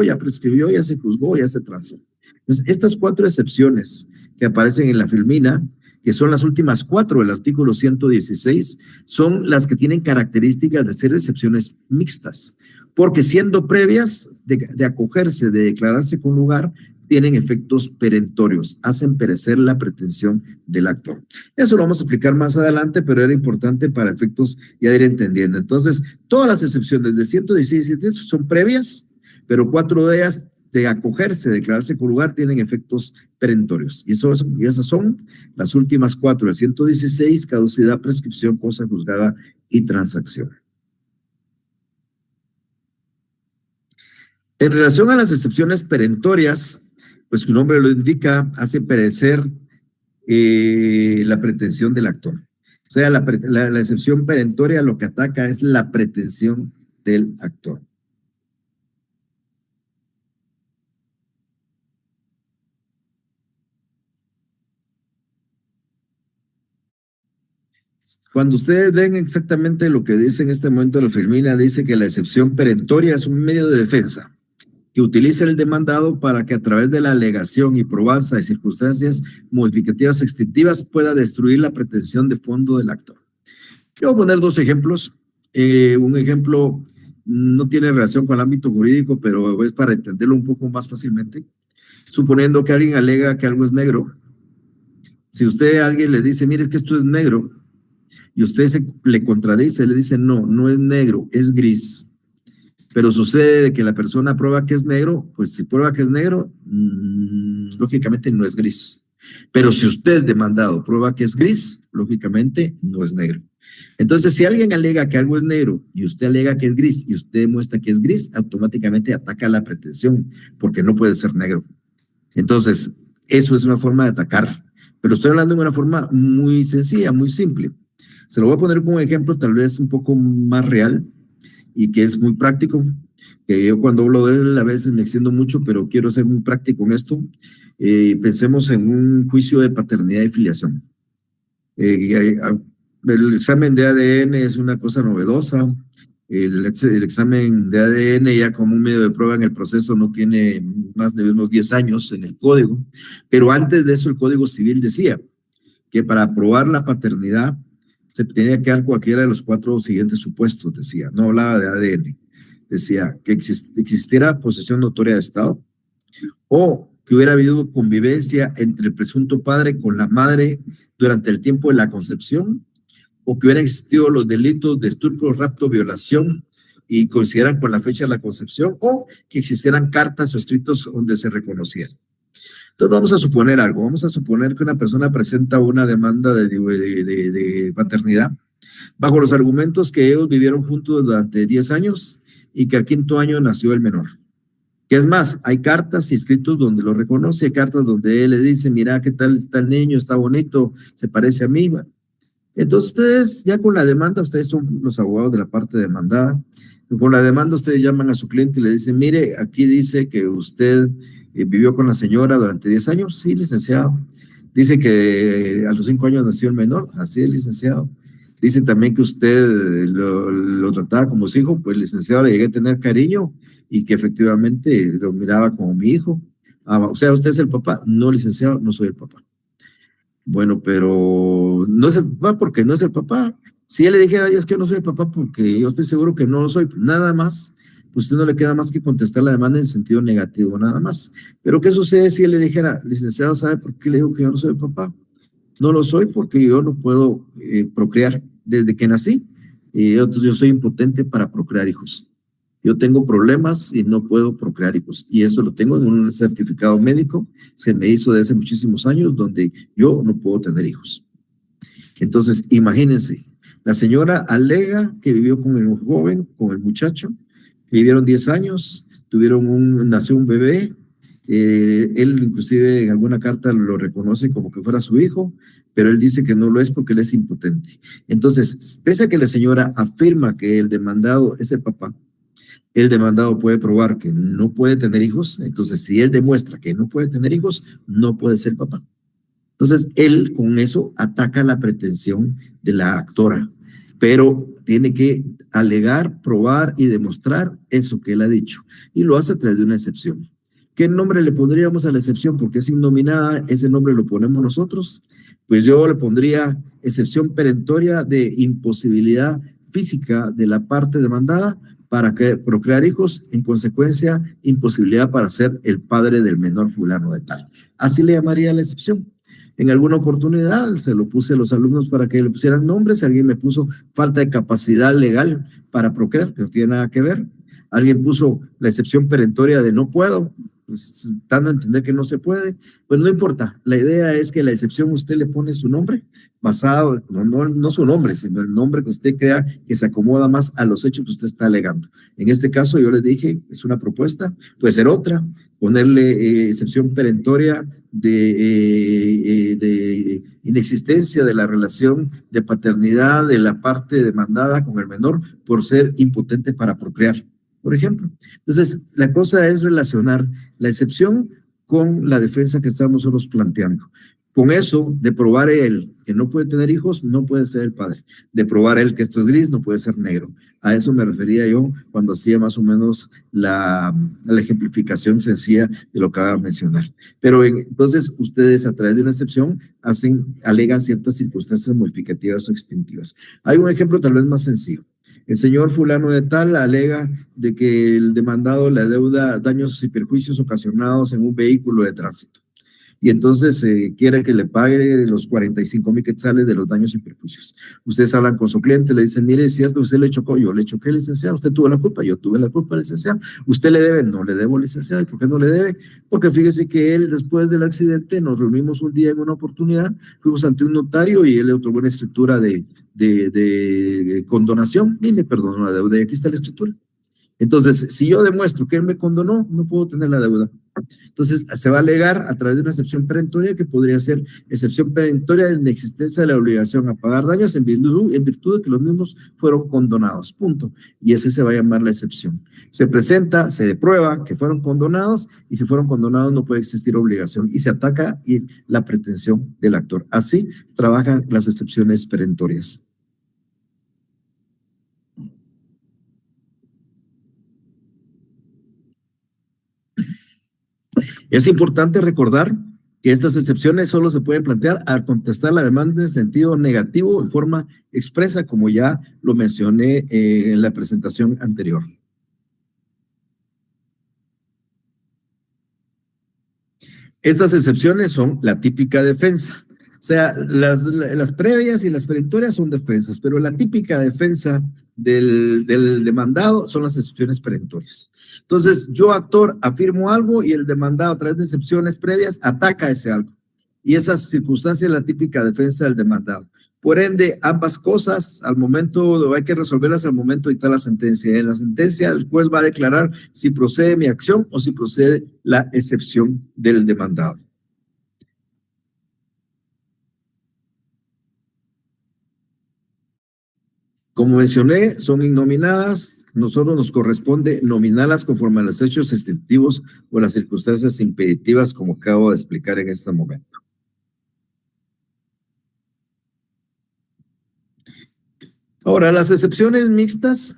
ya prescribió, ya se juzgó, ya se transó. Entonces, estas 4 excepciones que aparecen en la filmina, que son las últimas 4 del artículo 116, son las que tienen características de ser excepciones mixtas, porque siendo previas de acogerse, de declararse con lugar, tienen efectos perentorios, hacen perecer la pretensión del actor. Eso lo vamos a explicar más adelante, pero era importante para efectos ya de ir entendiendo. Entonces, todas las excepciones del 117 son previas, pero 4 de ellas de acogerse, declararse con lugar, tienen efectos perentorios. Y esas son las últimas 4, el 116, caducidad, prescripción, cosa juzgada y transacción. En relación a las excepciones perentorias, pues su nombre lo indica, hace perecer la pretensión del actor. O sea, la excepción perentoria lo que ataca es la pretensión del actor. Cuando ustedes ven exactamente lo que dice en este momento la filmina, dice que la excepción perentoria es un medio de defensa que utiliza el demandado para que a través de la alegación y probanza de circunstancias modificativas o extintivas pueda destruir la pretensión de fondo del actor. Yo voy a poner 2 ejemplos. Un ejemplo no tiene relación con el ámbito jurídico, pero es para entenderlo un poco más fácilmente. Suponiendo que alguien alega que algo es negro, si a alguien le dice, mire, es que esto es negro, y usted le contradice, le dice, no, no es negro, es gris. Pero sucede que la persona prueba que es negro, pues si prueba que es negro, lógicamente no es gris. Pero si usted, demandado, prueba que es gris, lógicamente no es negro. Entonces, si alguien alega que algo es negro y usted alega que es gris y usted demuestra que es gris, automáticamente ataca la pretensión porque no puede ser negro. Entonces, eso es una forma de atacar. Pero estoy hablando de una forma muy sencilla, muy simple. Se lo voy a poner como ejemplo tal vez un poco más real y que es muy práctico, que yo cuando hablo de él a veces me extiendo mucho, pero quiero ser muy práctico en esto. Pensemos en un juicio de paternidad y filiación. El examen de ADN es una cosa novedosa. El examen de ADN ya como un medio de prueba en el proceso no tiene más de unos 10 años en el código, pero antes de eso el Código Civil decía que para probar la paternidad se tenía que dar cualquiera de los 4 siguientes supuestos, decía, no hablaba de ADN, decía que existiera posesión notoria de Estado o que hubiera habido convivencia entre el presunto padre con la madre durante el tiempo de la concepción o que hubieran existido los delitos de estupro, rapto, violación y coincidieran con la fecha de la concepción o que existieran cartas o escritos donde se reconocieran. Entonces vamos a suponer algo, vamos a suponer que una persona presenta una demanda de paternidad bajo los argumentos que ellos vivieron juntos durante 10 años y que al 5º año nació el menor. Que es más, hay cartas y escritos donde lo reconoce, hay cartas donde él le dice, mira qué tal está el niño, está bonito, se parece a mí. Entonces ustedes ya con la demanda, ustedes son los abogados de la parte demandada, con la demanda ustedes llaman a su cliente y le dicen, mire, aquí dice que usted vivió con la señora durante 10 años, sí, licenciado. Dice que a los 5 años nació el menor, así es, licenciado. Dice también que usted lo trataba como su hijo, pues licenciado, le llegué a tener cariño, y que efectivamente lo miraba como mi hijo. O sea, ¿usted es el papá? No, licenciado, no soy el papá. Bueno, pero no es el papá porque no es el papá. Si él le dijera, es que no soy el papá porque yo estoy seguro que no lo soy, nada más, pues usted no le queda más que contestar la demanda en sentido negativo, nada más. Pero ¿qué sucede si él le dijera, licenciado, ¿sabe por qué le digo que yo no soy el papá? No lo soy porque yo no puedo procrear desde que nací. Entonces yo soy impotente para procrear hijos. Yo tengo problemas y no puedo procrear hijos. Y eso lo tengo en un certificado médico. Se me hizo de hace muchísimos años donde yo no puedo tener hijos. Entonces, imagínense, la señora alega que vivió con el joven, con el muchacho, vivieron 10 años, nació un bebé, él inclusive en alguna carta lo reconoce como que fuera su hijo, pero él dice que no lo es porque él es impotente. Entonces, pese a que la señora afirma que el demandado es el papá, el demandado puede probar que no puede tener hijos, entonces si él demuestra que no puede tener hijos, no puede ser papá. Entonces, él con eso ataca la pretensión de la actora, pero tiene que alegar, probar y demostrar eso que él ha dicho, y lo hace a través de una excepción. ¿Qué nombre le pondríamos a la excepción? Porque es innominada, ese nombre lo ponemos nosotros. Pues yo le pondría excepción perentoria de imposibilidad física de la parte demandada para procrear hijos, en consecuencia, imposibilidad para ser el padre del menor fulano de tal. Así le llamaría la excepción. En alguna oportunidad se lo puse a los alumnos para que le pusieran nombres, alguien me puso falta de capacidad legal para procrear, que no tiene nada que ver. Alguien puso la excepción perentoria de no puedo, pues dando a entender que no se puede. Pues no importa, la idea es que la excepción usted le pone su nombre, basado, no su nombre, sino el nombre que usted crea que se acomoda más a los hechos que usted está alegando. En este caso yo les dije, es una propuesta, puede ser otra, ponerle excepción perentoria de inexistencia de la relación de paternidad de la parte demandada con el menor por ser impotente para procrear, por ejemplo. Entonces, la cosa es relacionar la excepción con la defensa que estamos nosotros planteando. Con eso, de probar él que no puede tener hijos, no puede ser el padre. De probar él que esto es gris, no puede ser negro. A eso me refería yo cuando hacía más o menos la ejemplificación sencilla de lo que acaba de mencionar. Pero entonces ustedes a través de una excepción alegan ciertas circunstancias modificativas o extintivas. Hay un ejemplo tal vez más sencillo. El señor fulano de tal alega de que el demandado le adeuda daños y perjuicios ocasionados en un vehículo de tránsito. Y entonces quiere que le pague los 45,000 quetzales de los daños y perjuicios. Ustedes hablan con su cliente, le dicen, mire, es cierto, usted le chocó, yo le choqué, licenciado, usted tuvo la culpa, yo tuve la culpa, licenciado, usted le debe, no le debo, licenciado. ¿Y por qué no le debe? Porque fíjese que él, después del accidente, nos reunimos un día en una oportunidad, fuimos ante un notario y él le otorgó una escritura de condonación y me perdonó la deuda y aquí está la escritura. Entonces, si yo demuestro que él me condonó, no puedo tener la deuda. Entonces, se va a alegar a través de una excepción perentoria que podría ser excepción perentoria de la existencia de la obligación a pagar daños en virtud de que los mismos fueron condonados, punto. Y ese se va a llamar la excepción. Se presenta, se prueba que fueron condonados y si fueron condonados no puede existir obligación y se ataca la pretensión del actor. Así trabajan las excepciones perentorias. Es importante recordar que estas excepciones solo se pueden plantear al contestar la demanda en sentido negativo en forma expresa, como ya lo mencioné en la presentación anterior. Estas excepciones son la típica defensa. O sea, las previas y las perentorias son defensas, pero la típica defensa del demandado son las excepciones perentorias. Entonces, yo, actor, afirmo algo y el demandado, a través de excepciones previas, ataca ese algo. Y esa circunstancia es la típica defensa del demandado. Por ende, ambas cosas al momento, hay que resolverlas al momento de dictar la sentencia. En la sentencia, el juez va a declarar si procede mi acción o si procede la excepción del demandado. Como mencioné, son innominadas. Nosotros nos corresponde nominarlas conforme a los hechos extintivos o las circunstancias impeditivas, como acabo de explicar en este momento. Ahora, las excepciones mixtas,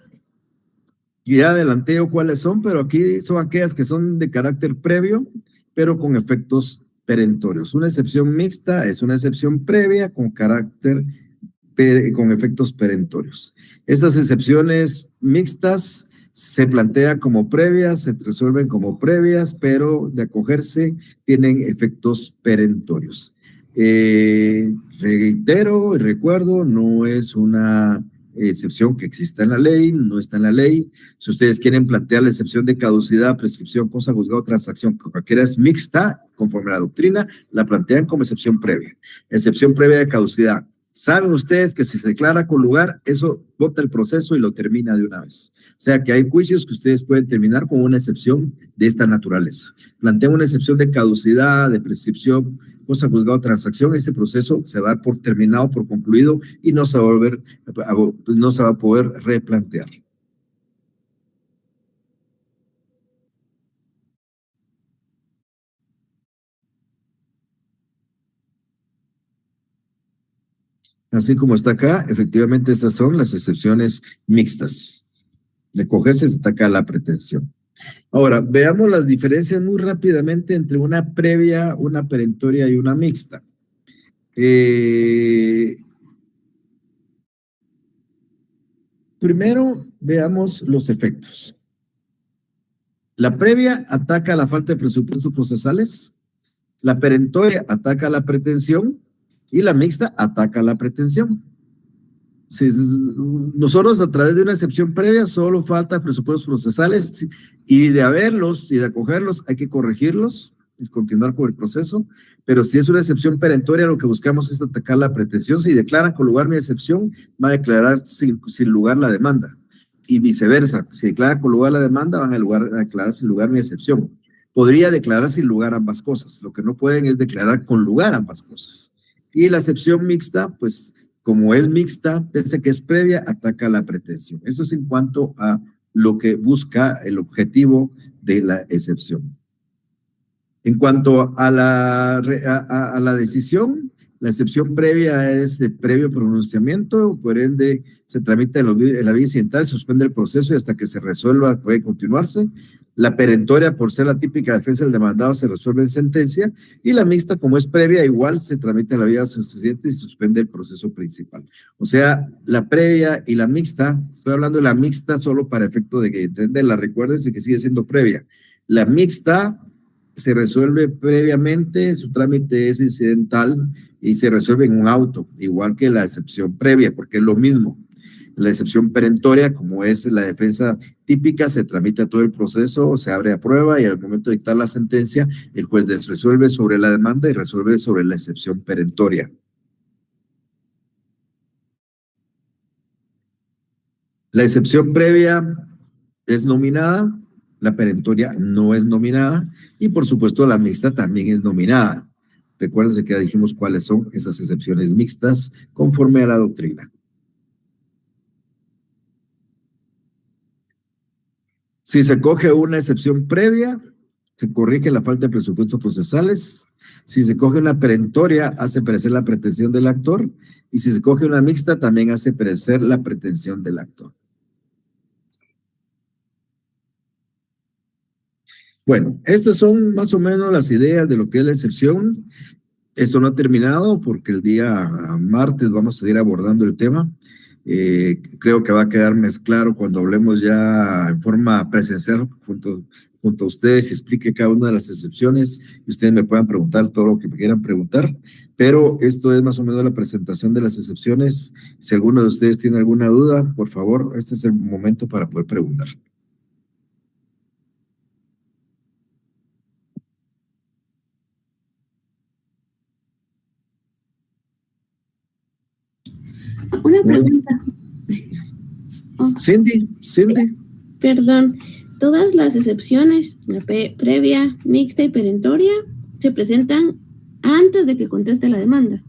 ya adelanteo cuáles son, pero aquí son aquellas que son de carácter previo, pero con efectos perentorios. Una excepción mixta es una excepción previa con con efectos perentorios. Estas excepciones mixtas se plantean como previas, se resuelven como previas, pero de acogerse tienen efectos perentorios. Reitero y recuerdo, no es una excepción que exista en la ley, no está en la ley. Si ustedes quieren plantear la excepción de caducidad, prescripción, cosa, juzgado, transacción, cualquiera es mixta, conforme a la doctrina, la plantean como excepción previa. Excepción previa de caducidad. Saben ustedes que si se declara con lugar, eso bota el proceso y lo termina de una vez. O sea que hay juicios que ustedes pueden terminar con una excepción de esta naturaleza. Plantean una excepción de caducidad, de prescripción, cosa, juzgado, transacción. Ese proceso se va a dar por terminado, por concluido y no se va a poder replantear. Así como está acá, efectivamente esas son las excepciones mixtas. De cogerse se ataca la pretensión. Ahora, veamos las diferencias muy rápidamente entre una previa, una perentoria y una mixta. Primero, veamos los efectos. La previa ataca la falta de presupuestos procesales, la perentoria ataca la pretensión y la mixta ataca la pretensión. Si nosotros a través de una excepción previa solo falta presupuestos procesales y de haberlos y de acogerlos hay que corregirlos y continuar con el proceso, pero si es una excepción perentoria lo que buscamos es atacar la pretensión. Si declaran con lugar mi excepción, va a declarar sin lugar la demanda y viceversa. Si declaran con lugar la demanda, van a declarar sin lugar mi excepción. Podría declarar sin lugar ambas cosas, lo que no pueden es declarar con lugar ambas cosas. Y la excepción mixta, pues como es mixta, pese que es previa, ataca la pretensión. Eso es en cuanto a lo que busca el objetivo de la excepción. En cuanto a la decisión, la excepción previa es de previo pronunciamiento, por ende se tramita en la vía incidental, suspende el proceso y hasta que se resuelva puede continuarse. La perentoria, por ser la típica defensa del demandado, se resuelve en sentencia, y la mixta, como es previa, igual se tramita en la vía sucesiente y se suspende el proceso principal. O sea, la previa y la mixta, estoy hablando de la mixta solo para efecto de que entenderla, recuérdense que sigue siendo previa. La mixta se resuelve previamente, su trámite es incidental y se resuelve en un auto, igual que la excepción previa, porque es lo mismo. La excepción perentoria, como es la defensa típica, se tramita todo el proceso, se abre a prueba y al momento de dictar la sentencia, el juez resuelve sobre la demanda y resuelve sobre la excepción perentoria. La excepción previa es nominada, la perentoria no es nominada y por supuesto la mixta también es nominada. Recuérdense que ya dijimos cuáles son esas excepciones mixtas conforme a la doctrina. Si se coge una excepción previa, se corrige la falta de presupuestos procesales. Si se coge una perentoria, hace perecer la pretensión del actor. Y si se coge una mixta, también hace perecer la pretensión del actor. Bueno, estas son más o menos las ideas de lo que es la excepción. Esto no ha terminado porque el día martes vamos a seguir abordando el tema. Creo que va a quedar más claro cuando hablemos ya en forma presencial junto a ustedes y explique cada una de las excepciones y ustedes me puedan preguntar todo lo que me quieran preguntar, pero esto es más o menos la presentación de las excepciones. Si alguno de ustedes tiene alguna duda, por favor, este es el momento para poder preguntar. Una pregunta. Cindy. Perdón, todas las excepciones, la previa, mixta y perentoria, se presentan antes de que conteste la demanda.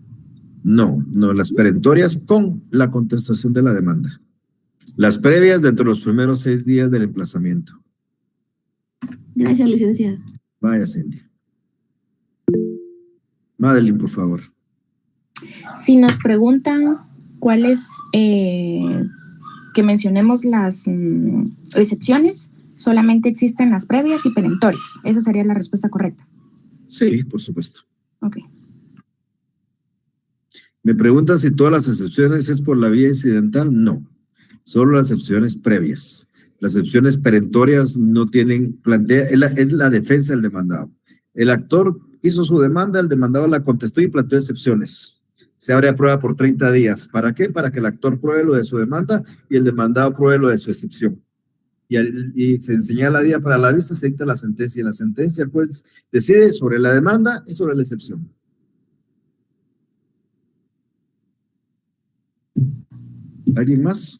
No, las perentorias con la contestación de la demanda. Las previas dentro de los primeros 6 días del emplazamiento. Gracias, licenciada. Vaya, Cindy. Madeline, por favor. Si nos preguntan cuáles que mencionemos las excepciones, solamente existen las previas y perentorias. Esa sería la respuesta correcta. Sí, por supuesto. Ok. Me preguntan si todas las excepciones es por la vía incidental. No, solo las excepciones previas. Las excepciones perentorias no tienen, es la defensa del demandado. El actor hizo su demanda, el demandado la contestó y planteó excepciones. Se abre a prueba por 30 días. ¿Para qué? Para que el actor pruebe lo de su demanda y el demandado pruebe lo de su excepción. Y se señala día para la vista, se dicta la sentencia. Y en la sentencia el juez decide sobre la demanda y sobre la excepción. ¿Alguien más?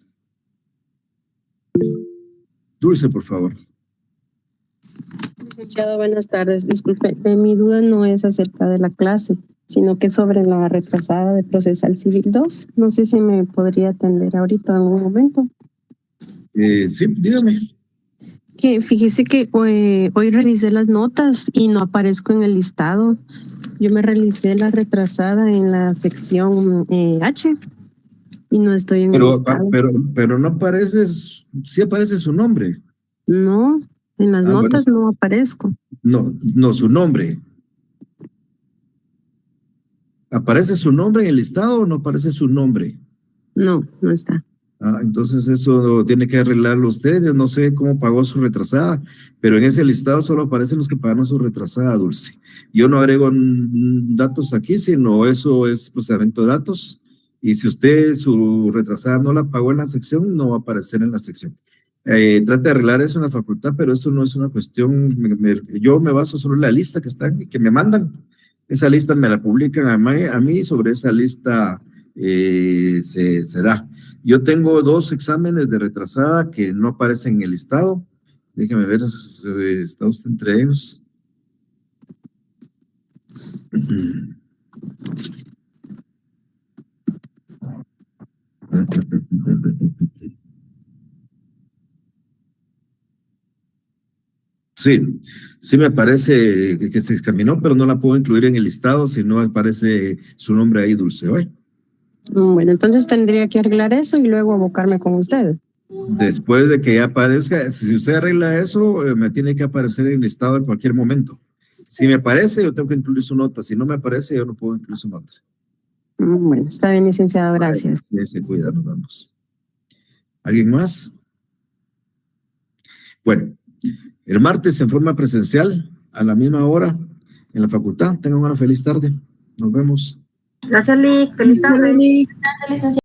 Dulce, por favor. Licenciado, buenas tardes. Disculpe, mi duda no es acerca de la clase, sino que sobre la retrasada de Procesal Civil 2. No sé si me podría atender ahorita en algún momento. Sí, dígame. Que fíjese que hoy revisé las notas y no aparezco en el listado. Yo me realicé la retrasada en la sección H y no estoy en el listado. Pero no aparece, sí aparece su nombre. No, en las notas bueno, no aparezco. No, su nombre. ¿Aparece su nombre en el listado o no aparece su nombre? No, no está. Entonces eso tiene que arreglarlo usted. Yo no sé cómo pagó su retrasada, pero en ese listado solo aparecen los que pagaron su retrasada, Dulce. Yo no agrego datos aquí, sino eso es procesamiento de datos. Y si usted su retrasada no la pagó en la sección, no va a aparecer en la sección. Trate de arreglar eso en la facultad, pero eso no es una cuestión. Yo me baso solo en la lista que están y que me mandan. Esa lista me la publican a mí, sobre esa lista se da. Yo tengo 2 exámenes de retrasada que no aparecen en el listado. Déjeme ver, ¿está usted entre ellos? Sí me parece que se examinó, pero no la puedo incluir en el listado si no aparece su nombre ahí, Dulce. Bueno, entonces tendría que arreglar eso y luego abocarme con ustedes. Después de que ya aparezca, si usted arregla eso, me tiene que aparecer en el listado en cualquier momento. Si me aparece, yo tengo que incluir su nota. Si no me aparece, yo no puedo incluir su nota. Bueno, está bien, licenciado, gracias. Se cuida, nos vemos. ¿Alguien más? Bueno, el martes en forma presencial, a la misma hora, en la facultad. Tengan una feliz tarde. Nos vemos. Gracias, Lick. Feliz tarde. Feliz tarde, licenciado.